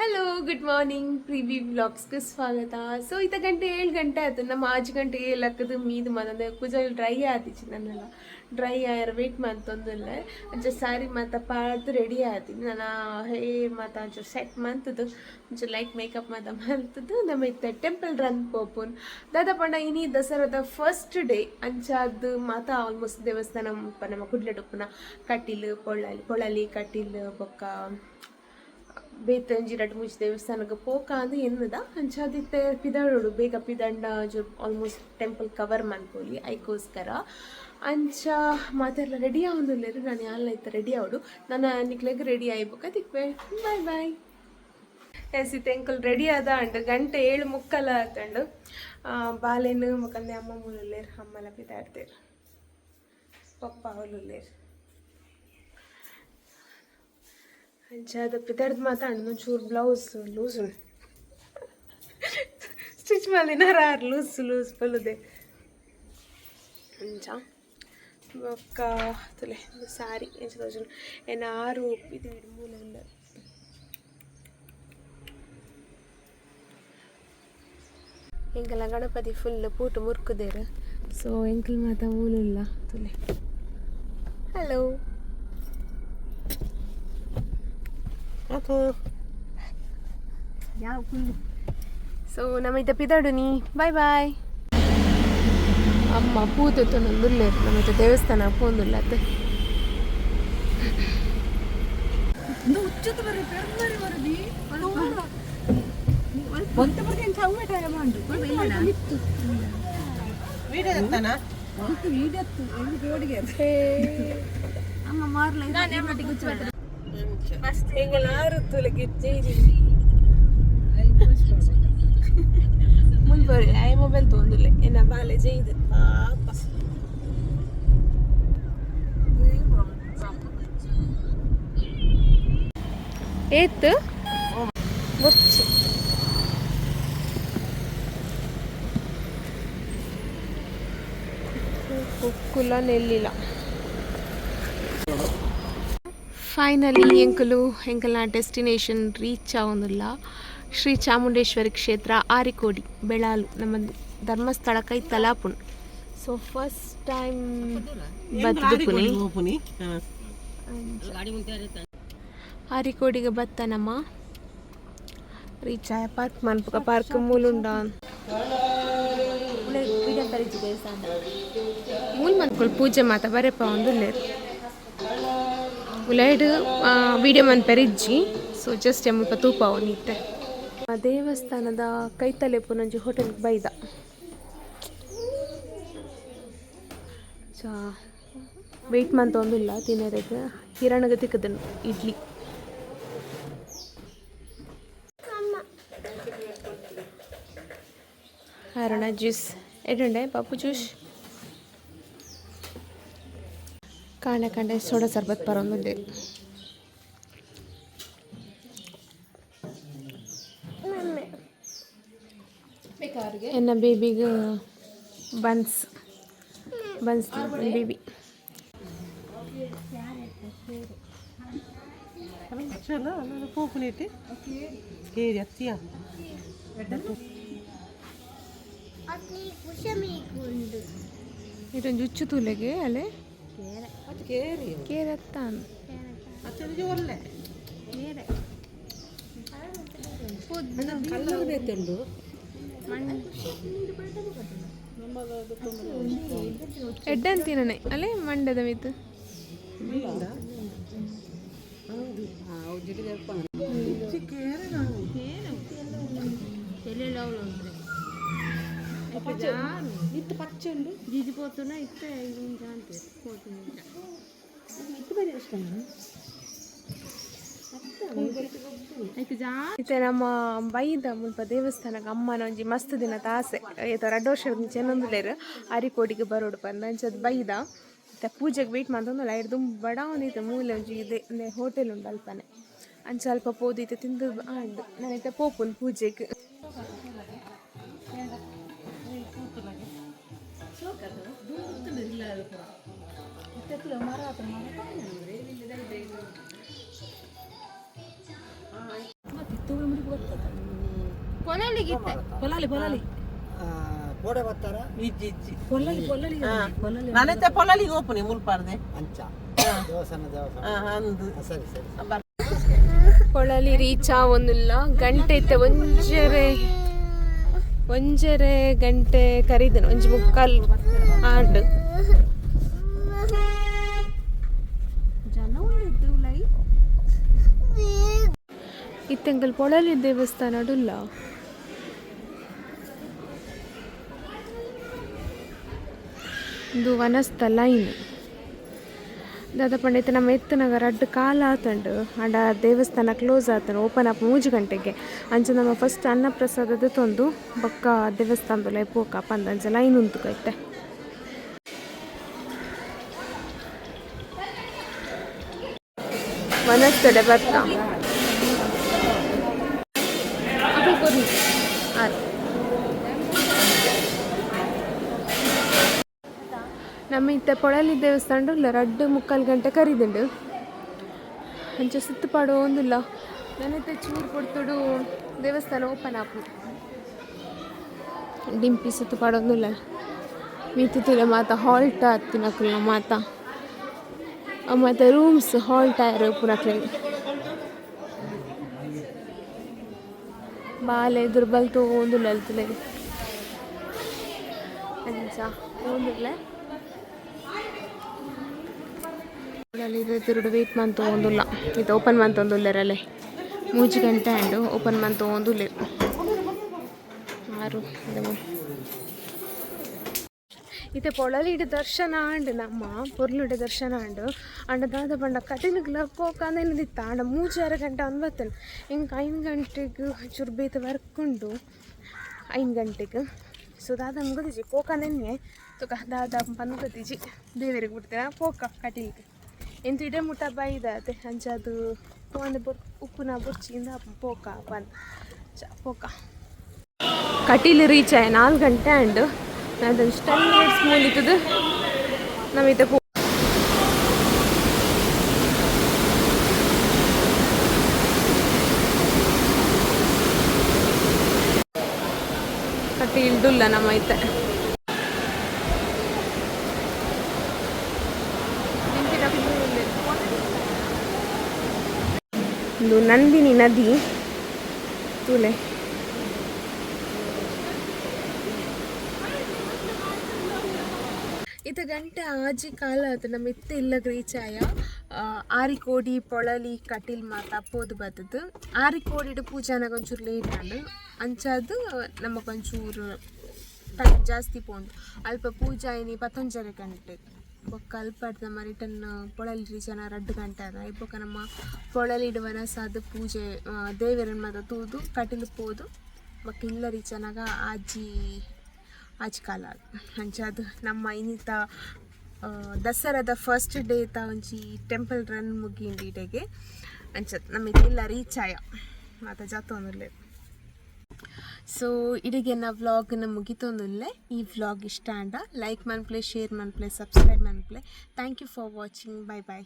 Hello good morning ಪ್ರೀವಿ ವ್ಲಾಗ್ಸ್ಗೆ ಸ್ವಾಗತ. So ಇತ್ತ ಗಂಟೆ 7 ಗಂಟೆ ಆಯ್ತು. ನಮ್ಮ 5 ಗಂಟೆಗೆ ಲಕ್ಕದು ಮೀದು ಮನದ ಕುಜಲ್ ಡ್ರೈ ಆದಿச்சு ನನ್ನೆಲ್ಲ ಡ್ರೈ ಆಯರ್ ವೇಟ್ ಮಂತೊಂದಿಲ್ಲ ಅಂಚ ಸ್ಯಾರಿ ಮತ್ತು ಪಾಡ್ದು ರೆಡಿ ಆತೀನಿ ನಾನು ಹೇರ್ ಮತ್ತು ಅಂಚ ಸೆಟ್ ಮಂತದ್ದು ಅಂಚ ಲೈಕ್ ಮೇಕಪ್ ಮತ್ತು ಮಂತದ್ದು ನಮ್ಮ ಇತ್ತ ಟೆಂಪಲ್ ರನ್ ಪೋಪುನ್ ದಾದ ಪಂಡ ಇನಿ ದಸರಾದ ಫಸ್ಟ್ ಡೇ ಅಂಚ ಅದು ಮಾತ ಆಲ್ಮೋಸ್ಟ್ ದೇವಸ್ಥಾನ ನಮ್ಮ ಕುಡ್ಲೆಡುಪ್ಪುನ ಕಟ್ಟಿಲು ಪೊಳಲಿ ಕಟ್ಟಿಲು ಬೊಕ್ಕ ಬೇತಂಜಿ ರಟ್ಟು ಮುಚ್ಚಿ ದೇವಸ್ಥಾನಕ್ಕೆ ಪೋಕ ಅಂದ್ರೆ ಎನ್ನದ ಅಂಚಾದಿತ್ತೆ ಪಿದಾಡೋಡು ಬೇಗ ಪಿದಂಡ ಆಲ್ಮೋಸ್ಟ್ ಟೆಂಪಲ್ ಕವರ್ ಮನ್ಪೋಲಿ ಐಕೋಸ್ಕರ ಅಂಚ ಮಾತೆಲ್ಲ ರೆಡಿ ಆಗೋದಿಲ್ಲ. ನಾನು ಯಾಲ್ಲ ಇತ್ತು ರೆಡಿ ಆವಡು ನಾನು ನಿಕ್ಲೆಗ್ ರೆಡಿ ಆಯ್ಬೇಕು ತಿಕ್ವೆ ಬಾಯ್ ಬಾಯ್ ಎಸಿತ್ತೆ ಅಂಕಲ್ ರೆಡಿ ಆದ ಅಂಡ್ ಗಂಟೆ 7:45 ಆತಂಡು ಬಾಲೆನು ಮಕ್ಕಂದೆ ಅಮ್ಮ ಮೂಲಲ್ಲೇರು ಅಮ್ಮಲ ಪಿದಾಡ್ತೇರು ಪಪ್ಪ ಅವಲುಲ್ಲೇರು ಅಂಚಾದ ಪಿದಾಡ್ದು ಮಾತಾಡು ಚೂರು ಬ್ಲೌಸ್ ಲೂಸ್ ಸ್ಟಿಚ್ ಮಾಡಿನಾರ ಲೂಸ್ ಪಲ್ಲುದೆ ಅಂಚ ಒಕ್ಕ ತುಲೆ ಸಾರಿ ಎಂಚ ಎನ್ನ 6 ಇದು ಮೂಲೆಲ್ಲ ಎಂಕಲ ಗಣಪತಿ ಫುಲ್ ಪೂಟು ಮುರ್ಕುದೇರು. ಸೊ ಎಂಕಲ್ ಮಾತ ಮೂಲಿಲ್ಲ ತುಲೆ ಹಲೋ ಯಾವ ಫುಲ್. ಸೊ ನಮ್ಮಿದ್ದ ಪಿದಾಡು ನೀ ಬಾಯ್ ಬಾಯ್ ಅಮ್ಮ ಪೂತೆತ್ತು ನಂದುಲ್ಲೆ ನಮ್ಮಿದ್ದ ದೇವಸ್ಥಾನ ಪೋಂದುಲ್ಲ ಅತ್ತೆ ಮುಂಬರಿ ಐ ಮೊಬೈಲ್ ತೊಂದಿಲ್ಲ ಎನ್ನ ಬಾಲೆ ಜೈದು ಪಾಪ ಏತ್ ಬೊಚ್ಚು ಕುಕ್ಕುಲ ನೆಲ್ಲಿಲ್ಲ. ಫೈನಲಿ ಎಂಕಲ್ನ ಡೆಸ್ಟಿನೇಷನ್ ರೀಚ್ ಆಗೋದಿಲ್ಲ. ಶ್ರೀ ಚಾಮುಂಡೇಶ್ವರಿ ಕ್ಷೇತ್ರ ಆರಿಕೋಡಿ ಬೆಳಾಲು ನಮ್ಮ ಧರ್ಮಸ್ಥಳ ಕೈ ತಲಾಪುಣ್. ಸೊ ಫಸ್ಟ್ ಟೈಮ್ ಬತ್ತುಪುನಿ ಆರಿಕೋಡಿಗೆ ಬತ್ತ ನಮ್ಮ ರೀಚ್ ಆಯ ಪಾರ್ಕ್ ಮನ್ಪುಗ ಪಾರ್ಕ್ ಮೂಲುಂಡ ಮೂಲ್ ಮನ್ಕೊಳ್ ಪೂಜೆ ಮಾತ ಬರೆಪ ಒಂದುಲ್ಲೇರು ಉಲೈಡ್ ವಿಡಿಯೋ ಮನ್ಪೆರಿಜ್ಜಿ. ಸೊ ಜಸ್ಟ್ ಮುಲ್ಪ ತೂಪ ನಿಟ್ಟೆ ದೇವಸ್ಥಾನದ ಕೈತಲೆಪು ನಂಜಿ ಹೋಟೆಲ್ಗೆ ಬೈದ ವೆಯ್ಟ್ ಮಂತೊಂದಿಲ್ಲ ತಿನ್ನೋದಕ್ಕೆ ಹಿರಣಗೆ ತಿಕ್ಕದನು ಇಡ್ಲಿ ಹರಣ ಜ್ಯೂಸ್ ಎಡುಂಡೆ ಪಪ್ಪು ಜ್ಯೂಸ್ ಕಾಂಡೆ ಸೋಡಾ ಸರ್ಬತ್ ಬರೋಂದುಂಡೆ ಎನ್ನ ಬೇಬಿಗೆ ಬನ್ಸ್ ಬೇಬಿ ಇದೊಂದು ಜುಚ್ಚು ತೂಲೆಗೆ ಅಲ್ಲೇ ಕೇರತ್ತಾನು ಎಡ್ಡಂತೀನೇ ಅಲ್ಲೇ ಮಂಡದ ಮಿತ್ತು ನಮ್ಮ ಬೈದ ಮುಲ್ಪ ದೇವಸ್ಥಾನಕ್ಕೆ ಅಮ್ಮನ ಒಂಜಿ ಮಸ್ತ್ ದಿನದ ಆಸೆ ರಡ್ಡು ವರ್ಷದ ಚೆನ್ನೊಂದುಲೇರು ಅರಿಕೋಡಿಗೆ ಬರೋಡು ಬಂದ ಅಂಚದು ಬೈದ ಪೂಜೆಗೆ ವೆಯ್ಟ್ ಮಾಡ್ತಂದಲ್ಲ ಹಿಡ್ದು ಬಡ ಒಂದಿತ್ತು ಮೂಲೆ ಒಂಜಿ ಇದೆ ಹೋಟೆಲ್ ಉಂಡು ಅಲ್ಪನೆ ಅಂಚ ಅಲ್ಪ ಪೋದಿತ್ತು ತಿಂದು ಆಂಡು ನಾನೈತೆ ಪೋಪುನ್ ಪೂಜೆಗೆ. ಕೋಡೆ ಬರ್ತಾರ ನಾನೈತೆ ಪೊಲಾಲಿಗೆ ಓಪನಿ ಮುಲ್ಪಾರ್ದೆ ಅಂಚ ದೇವಸ್ಥಾನ ಸರಿ ಸರಿ ಪೊಳಲಿ ರೀಚ್ ಆವೊಂದಿಲ್ಲ ಗಂಟೆ ಇತ್ತೆ ಒಂಜರೆ ಗಂಟೆ ಕರೀದನು 1:45 ಆಂಡ್ ಇತ್ತೆಂಕಲ್ ಪೊಳಲಿ ದೇವಸ್ಥಾನ ಅಡುಲ್ಲ ಇದು ವನಸ್ತ ಲೈನ್ ದಾದ ಪಂಡೈತೆ ನಮ್ಮ ಎತ್ತನಗ ರಡ್ಡು ಕಾಲ ಆತಂಡು ಆಂಡ ದೇವಸ್ಥಾನ ಕ್ಲೋಸ್ ಆತನು ಓಪನ್ ಅಪ್ 3 ಗಂಟೆಗೆ ಅಂಚ ನಮ್ಮ ಫಸ್ಟ್ ಅನ್ನಪ್ರಸಾದದ ತೊಂದು ಬೊಕ್ಕ ದೇವಸ್ಥಾನದಲ್ಲ ಪೋಕ ಪಂದ ಅಂಚ ಲೈನ್ ಉಂಟು ಕೈತೆ ವನಸ್ತಡೆ ಬರ್ತಾ ನಮ್ಮ ಇತ್ತ ಪೊಳಲಿ ದೇವಸ್ಥಾನ ಇಲ್ಲ 2:45 ಗಂಟೆ ಕರೀದುಂಡು ಅಂಚ ಸುತ್ತಪಾಡು ಒಂದಿಲ್ಲ ನನ್ನತ್ತೆ ಚೂರು ಕೊಡ್ತುಡು ದೇವಸ್ಥಾನ ಓಪನ್ ಆಪು ಡಿಂಪಿ ಸುತ್ತಪಾಡೊಂದಿಲ್ಲ ಮಿತ್ತಿನ ಮಾತ ಹಾಲ್ಟ್ ಆತಿನಕಲ್ಲ ಮಾತ ಮತ್ತು ರೂಮ್ಸ್ ಹಾಲ್ಟ್ ಆಯ್ರು ಪುನಕ್ಲೆ ಬಾಲೆ ದುರ್ಬಲ್ ತೊಗೊಂದಿಲ್ಲ ಅಲ್ತಲೆ ಅಂಚ ತೊಗೊಂದಿಲ್ಲ ಇದು ತಿರುಡು ವೆಯ್ಟ್ ಮಂತ್ ತೊಗೊಂದಿಲ್ಲ ಇದು ಓಪನ್ ಮಂತ್ ಒಂದುಲ್ಲೇರಲ್ಲೇ 3 ಗಂಟೆ ಆ್ಯಂಡು ಓಪನ್ ಮಂತ್ ತೊಗೊಂದುಲ್ಲೇರು 6 ಇತ್ತೆ ಪೊಳಲಿಡ್ ದರ್ಶನ ಆಂಡ್ ನಮ್ಮ ಪೊರ್ಲುಡ್ ದರ್ಶನ ಆಂಡ್ ಅಂಡ ದಾದ ಪಂಡ ಕಟಿಲಿಗ್ಲ ಪೋಕಂದಿತ್ತ ಅಂಡ 3-6 ಗಂಟೆ ಅನ್ಬತ್ತನು ಹಿಂಗೆ 5 ಗಂಟೆಗೆ ಚೂರು ಬೇತ ವರ್ಕ್ ಉಂಡು 5 ಗಂಟೆಗೆ ಸೊ ದಾದ ಮುಗಿದಿಜಿ ಪೋಕಂದೆನ್ನೆ ತುಕ ದಾದ ಪನ್ನುಗತಿಜಿ ದೇವರಿಗೆ ಬಿಡ್ತೇನೆ ಪೋಕ ಕಟಿಲಿಗೆ ಎಂತ ಇಡೇ ಮುಟ್ಟ ಬೈದಾತೆ ಅಂಚದು ಒಂದು ಉಪ್ಪುನ ಬುರ್ಚಿಯಿಂದ ಪೋಕ ಬಂದು ಪೋಕ ಕಟೀಲು ರೀಚ್ ಆಯ 4 ಗಂಟೆ ಆ್ಯಂಡ್ ಅದೊಂದು 10 ಮಿನಿಟ್ಸ್ ಮೂಲಿತದು ನಮ್ಮಿತ್ತೆ ಕಟ್ಟಿ ಇಲ್ದುಲ್ಲ ನಮ್ಮ ಐತೆ ಒಂದು ನಂದಿನಿ ನದಿ ತೂಲೆ ಇದು ಗಂಟೆ ಆಜಿ ಕಾಲ ಅದು ನಮ್ಮ ಇತ್ತೆ ಇಲ್ಲಗ ರೀಚ್ ಆಯ ಆರಿಕೋಡಿ ಪೊಳಲಿ ಕಟೀಲ್ ಮಾತ ಪೋದು ಬತ್ತದು ಆರಿಕೋಡಿಡು ಪೂಜಾನಾಗ ಒಂಚೂರು ಲೇಟ್ ಆಂಡು ಅಂಚಾದು ನಮಗೊಂಚೂರು ಟೈಮ್ ಜಾಸ್ತಿ ಪೋಂಡು ಅಲ್ಪ ಪೂಜಾ ಇನಿ 11 ಗಂಟೆ ಬೊಕ್ಕ ಅಲ್ಪ ನಮ್ಮ ರಿಟರ್ನ್ ಪೊಳಲಿ ರೀಚ್ ಆನ 2 ಗಂಟೆ ಅದ ಇಬ್ಬೊಕ್ಕ ನಮ್ಮ ಪೊಳಲಿಡು ವನಸಾದ ಪೂಜೆ ದೇವರನ್ನ ಮಾತ ತೂದು ಕಟೀಲು ಪೋದು ಬೊಕ್ಕ ಇಲ್ಲ ರೀಚ್ ಆನಾಗ ಆಜಿ ಕಾಲ ಅಂಚಾದು ನಮ್ಮ ಇನ್ನಿತ ದಸರಾದ ಫಸ್ಟ್ ಡೇ ತ ಒಂಜಿ ಟೆಂಪಲ್ ರನ್ ಮುಗಿಂಡು ಈಡೆಗೆ ಅಂಚದು ನಮ್ಮ ಇಲ್ಲ ರೀಚ್ ಆಯ ಮಾತ ಜಾತೊಂದುಲ್ಲೆ ಸೊ ಇಡಿಗೆನ ವ್ಲಾಗ್ನ ಮುಗಿತೊಂದುಲ್ಲೆ ಈ ವ್ಲಾಗ್ ಇಷ್ಟ ಆಂಡ ಲೈಕ್ ಮನ್ಪ್ಲೆ ಶೇರ್ ಮನ್ಪ್ಲೆ ಸಬ್ಸ್ಕ್ರೈಬ್ ಮನ್ಪ್ಲೆ thank you for watching bye bye